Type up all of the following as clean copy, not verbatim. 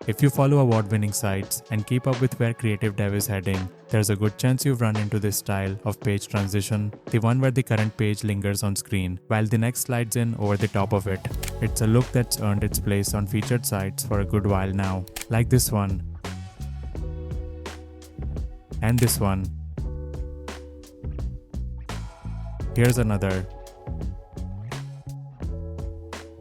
If you follow award-winning sites and keep up with where creative dev is heading, there's a good chance you've run into this style of page transition, the one where the current page lingers on screen while the next slides in over the top of it. It's a look that's earned its place on featured sites for a good while now, like this one, and this one. Here's another.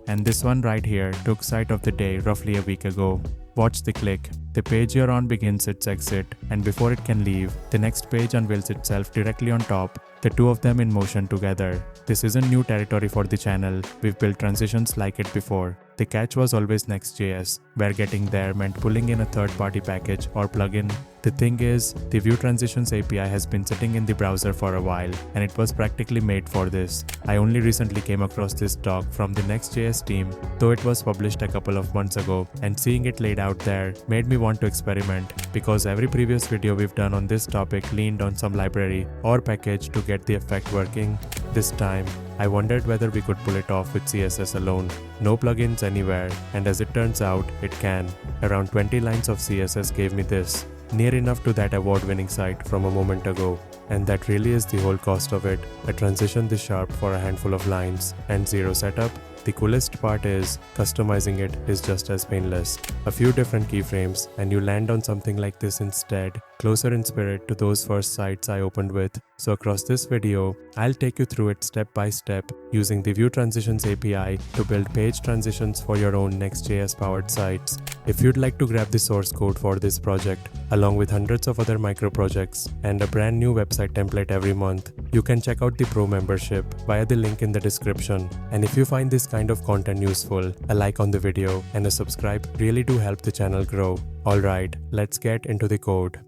And this one right here took sight of the day roughly a week ago. Watch the click. The page you're on begins its exit, and before it can leave, the next page unveils itself directly on top, the two of them in motion together. This isn't new territory for the channel, we've built transitions like it before. The catch was always Next.js, where getting there meant pulling in a third-party package or plugin. The thing is, the Vue Transitions API has been sitting in the browser for a while, and it was practically made for this. I only recently came across this doc from the Next.js team, though it was published a couple of months ago, and seeing it laid out there made me want to experiment, because every previous video we've done on this topic leaned on some library or package to get the effect working. This time, I wondered whether we could pull it off with CSS alone. No plugins anywhere, and as it turns out, it can. Around 20 lines of CSS gave me this, near enough to that award-winning site from a moment ago. And that really is the whole cost of it, a transition this sharp for a handful of lines, and zero setup. The coolest part is, customizing it is just as painless. A few different keyframes and you land on something like this instead, closer in spirit to those first sites I opened with. So across this video, I'll take you through it step by step using the Vue Transitions API to build page transitions for your own Next.js powered sites. If you'd like to grab the source code for this project, along with hundreds of other micro projects and a brand new website template every month, you can check out the Pro membership via the link in the description. And if you find this kind of content useful, a like on the video and a subscribe really do help the channel grow. Alright, let's get into the code.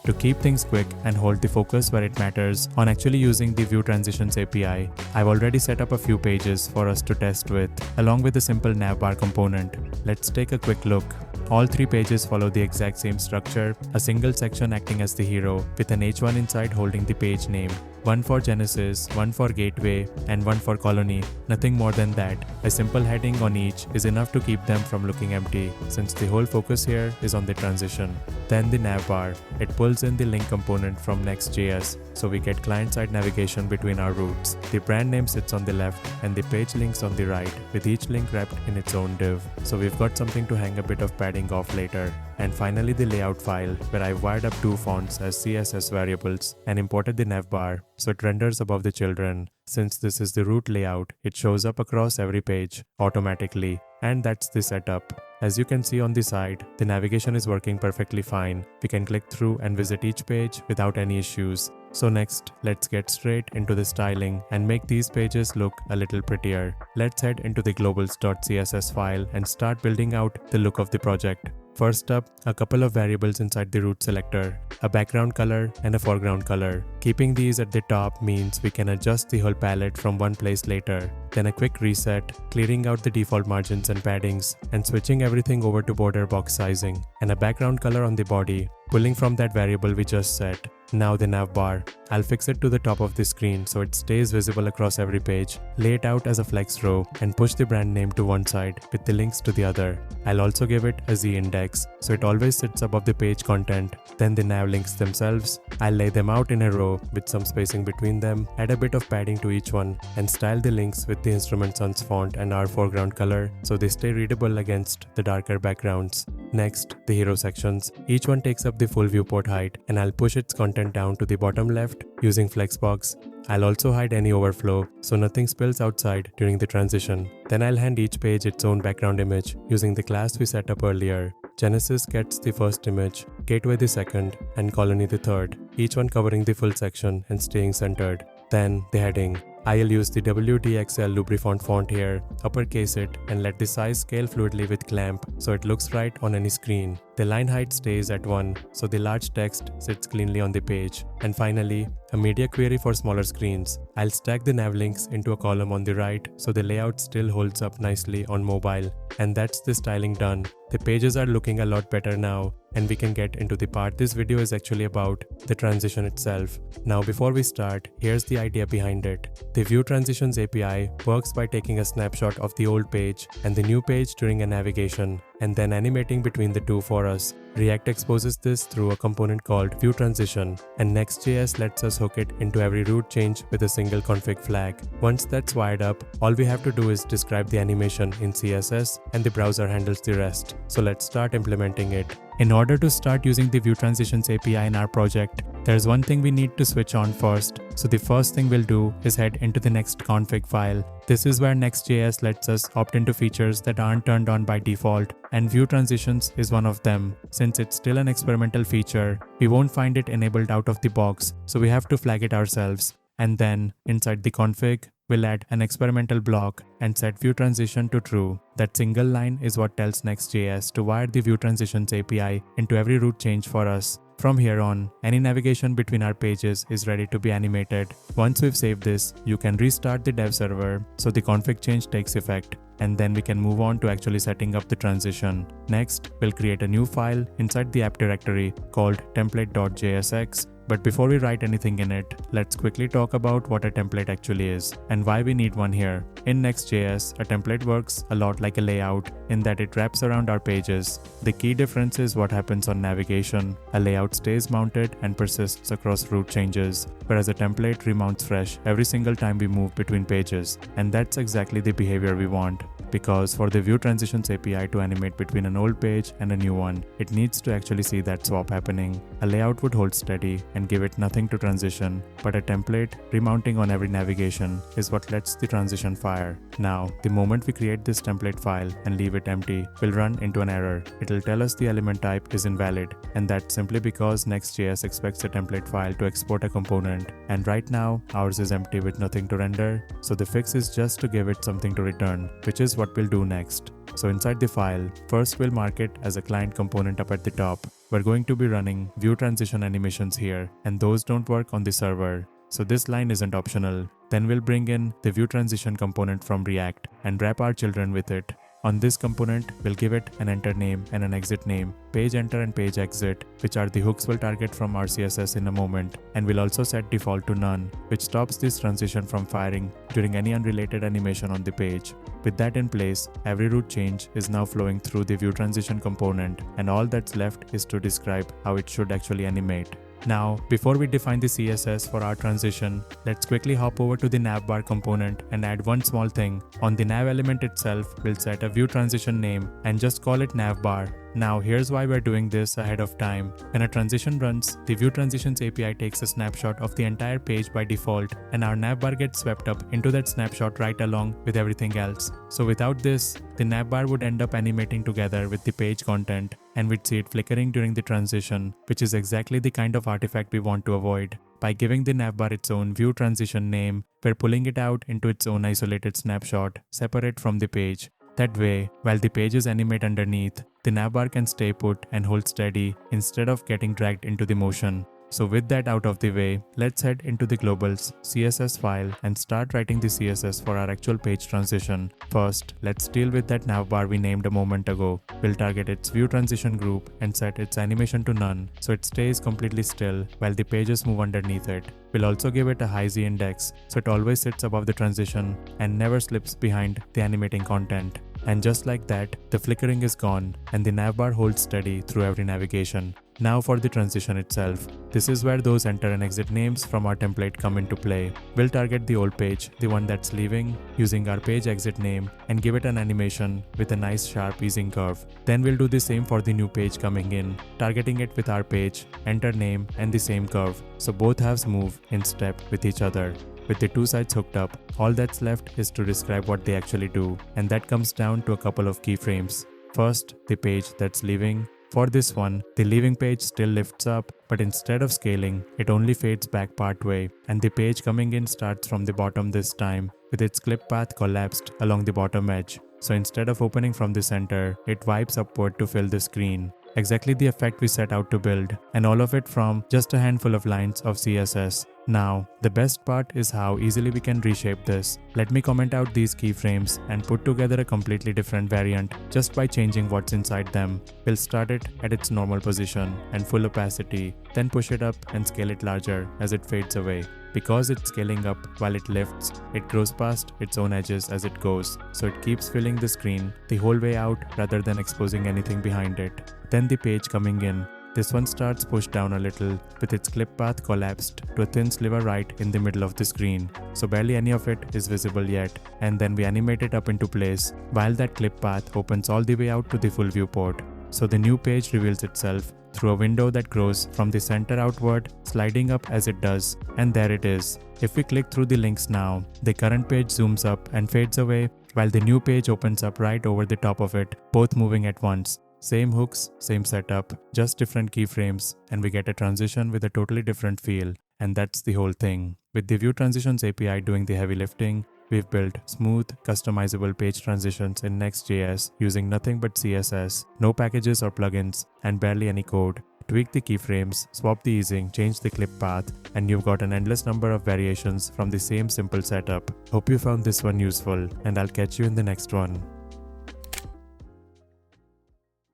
To keep things quick and hold the focus where it matters on actually using the Vue Transitions API, I've already set up a few pages for us to test with, along with a simple navbar component. Let's take a quick look. All three pages follow the exact same structure, a single section acting as the hero, with an h1 inside holding the page name. One for Genesis, one for Gateway, and one for Colony. Nothing more than that. A simple heading on each is enough to keep them from looking empty, since the whole focus here is on the transition. Then the navbar. It pulls in the link component from Next.js, so we get client-side navigation between our routes. The brand name sits on the left, and the page links on the right, with each link wrapped in its own div. So we've got something to hang a bit of padding off later. And finally the layout file, where I wired up two fonts as CSS variables and imported the navbar so it renders above the children. Since this is the root layout, it shows up across every page automatically. And that's the setup. As you can see on the side, the navigation is working perfectly fine. We can click through and visit each page without any issues. So next, let's get straight into the styling and make these pages look a little prettier. Let's head into the globals.css file and start building out the look of the project. First up, a couple of variables inside the root selector, a background color and a foreground color. Keeping these at the top means we can adjust the whole palette from one place later. Then a quick reset, clearing out the default margins and paddings, and switching everything over to border box sizing, and a background color on the body, pulling from that variable we just set. Now the navbar. I'll fix it to the top of the screen so it stays visible across every page. Lay it out as a flex row and push the brand name to one side with the links to the other. I'll also give it a Z index so it always sits above the page content. Then the nav links themselves. I'll lay them out in a row with some spacing between them, add a bit of padding to each one, and style the links with the instrument sans font and our foreground color so they stay readable against the darker backgrounds. Next, the hero sections. Each one takes up the full viewport height, and I'll push its content down to the bottom left using Flexbox. I'll also hide any overflow so nothing spills outside during the transition. Then I'll hand each page its own background image using the class we set up earlier. Genesis gets the first image, Gateway the second, and Colony the third, each one covering the full section and staying centered. Then the heading. I'll use the WDXL Lubrifont font here, uppercase it, and let the size scale fluidly with clamp so it looks right on any screen. The line height stays at 1, so the large text sits cleanly on the page. And finally, a media query for smaller screens. I'll stack the nav links into a column on the right so the layout still holds up nicely on mobile. And that's the styling done. The pages are looking a lot better now, and we can get into the part this video is actually about, the transition itself. Now before we start, here's the idea behind it. The Vue Transitions API works by taking a snapshot of the old page and the new page during a navigation. and then animating between the two for us. React exposes this through a component called view transition, and Next.js lets us hook it into every route change with a single config flag. Once that's wired up, all we have to do is describe the animation in CSS and the browser handles the rest. So let's start implementing it. In order to start using the View Transitions API in our project, there's one thing we need to switch on first. So the first thing we'll do is head into the next config file. This is where Next.js lets us opt into features that aren't turned on by default, and View Transitions is one of them. Since it's still an experimental feature, we won't find it enabled out of the box, so we have to flag it ourselves. And then, inside the config, we'll add an experimental block and set view transition to true. That single line is what tells Next.js to wire the View Transitions API into every route change for us. From here on, any navigation between our pages is ready to be animated. Once we've saved this, you can restart the dev server so the config change takes effect, and then we can move on to actually setting up the transition. Next, we'll create a new file inside the app directory called template.jsx. But before we write anything in it, let's quickly talk about what a template actually is and why we need one here. In Next.js, a template works a lot like a layout in that it wraps around our pages. The key difference is what happens on navigation. A layout stays mounted and persists across route changes, whereas a template remounts fresh every single time we move between pages. And that's exactly the behavior we want. Because for the View Transitions API to animate between an old page and a new one, it needs to actually see that swap happening. A layout would hold steady and give it nothing to transition, but a template remounting on every navigation is what lets the transition fire. Now, the moment we create this template file and leave it empty, we'll run into an error. It'll tell us the element type is invalid, and that's simply because Next.js expects a template file to export a component, and right now ours is empty with nothing to render, so the fix is just to give it something to return, which is what we'll do next. So inside the file, first we'll mark it as a client component up at the top. We're going to be running view transition animations here, and those don't work on the server, so this line isn't optional. Then we'll bring in the view transition component from React and wrap our children with it. On this component, we'll give it an enter name and an exit name, page enter and page exit, which are the hooks we'll target from our CSS in a moment, and we'll also set default to none, which stops this transition from firing during any unrelated animation on the page. With that in place, every route change is now flowing through the view transition component, and all that's left is to describe how it should actually animate. Now, before we define the CSS for our transition, let's quickly hop over to the navbar component and add one small thing. On the nav element itself, we'll set a view transition name and just call it navbar. Now here's why we're doing this ahead of time. When a transition runs, the View Transitions API takes a snapshot of the entire page by default, and our navbar gets swept up into that snapshot right along with everything else. So without this, the navbar would end up animating together with the page content, and we'd see it flickering during the transition, which is exactly the kind of artifact we want to avoid. By giving the navbar its own view transition name, we're pulling it out into its own isolated snapshot, separate from the page. That way, while the pages animate underneath, the navbar can stay put and hold steady instead of getting dragged into the motion. So with that out of the way, let's head into the globals CSS file and start writing the CSS for our actual page transition. First, let's deal with that navbar we named a moment ago. We'll target its view transition group and set its animation to none so it stays completely still while the pages move underneath it. We'll also give it a high Z index so it always sits above the transition and never slips behind the animating content. And just like that, the flickering is gone and the navbar holds steady through every navigation. Now for the transition itself. This is where those enter and exit names from our template come into play. We'll target the old page, the one that's leaving, using our page exit name and give it an animation with a nice sharp easing curve. Then we'll do the same for the new page coming in, targeting it with our page, enter name and the same curve, so both halves move in step with each other. With the two sides hooked up, all that's left is to describe what they actually do, and that comes down to a couple of keyframes. First, the page that's leaving. For this one, the leaving page still lifts up, but instead of scaling, it only fades back partway, and the page coming in starts from the bottom this time, with its clip path collapsed along the bottom edge. So instead of opening from the center, it wipes upward to fill the screen. Exactly the effect we set out to build, and all of it from just a handful of lines of CSS. Now, the best part is how easily we can reshape this. Let me comment out these keyframes and put together a completely different variant just by changing what's inside them. We'll start it at its normal position and full opacity, then push it up and scale it larger as it fades away. Because it's scaling up while it lifts, it grows past its own edges as it goes, so it keeps filling the screen the whole way out rather than exposing anything behind it. Then the page coming in. This one starts pushed down a little, with its clip path collapsed to a thin sliver right in the middle of the screen, so barely any of it is visible yet, and then we animate it up into place, while that clip path opens all the way out to the full viewport. So the new page reveals itself through a window that grows from the center outward, sliding up as it does, and there it is. If we click through the links now, the current page zooms up and fades away, while the new page opens up right over the top of it, both moving at once. Same hooks, same setup, just different keyframes, and we get a transition with a totally different feel, and that's the whole thing. With the View Transitions API doing the heavy lifting, we've built smooth, customizable page transitions in Next.js using nothing but CSS, no packages or plugins, and barely any code. Tweak the keyframes, swap the easing, change the clip path, and you've got an endless number of variations from the same simple setup. Hope you found this one useful, and I'll catch you in the next one.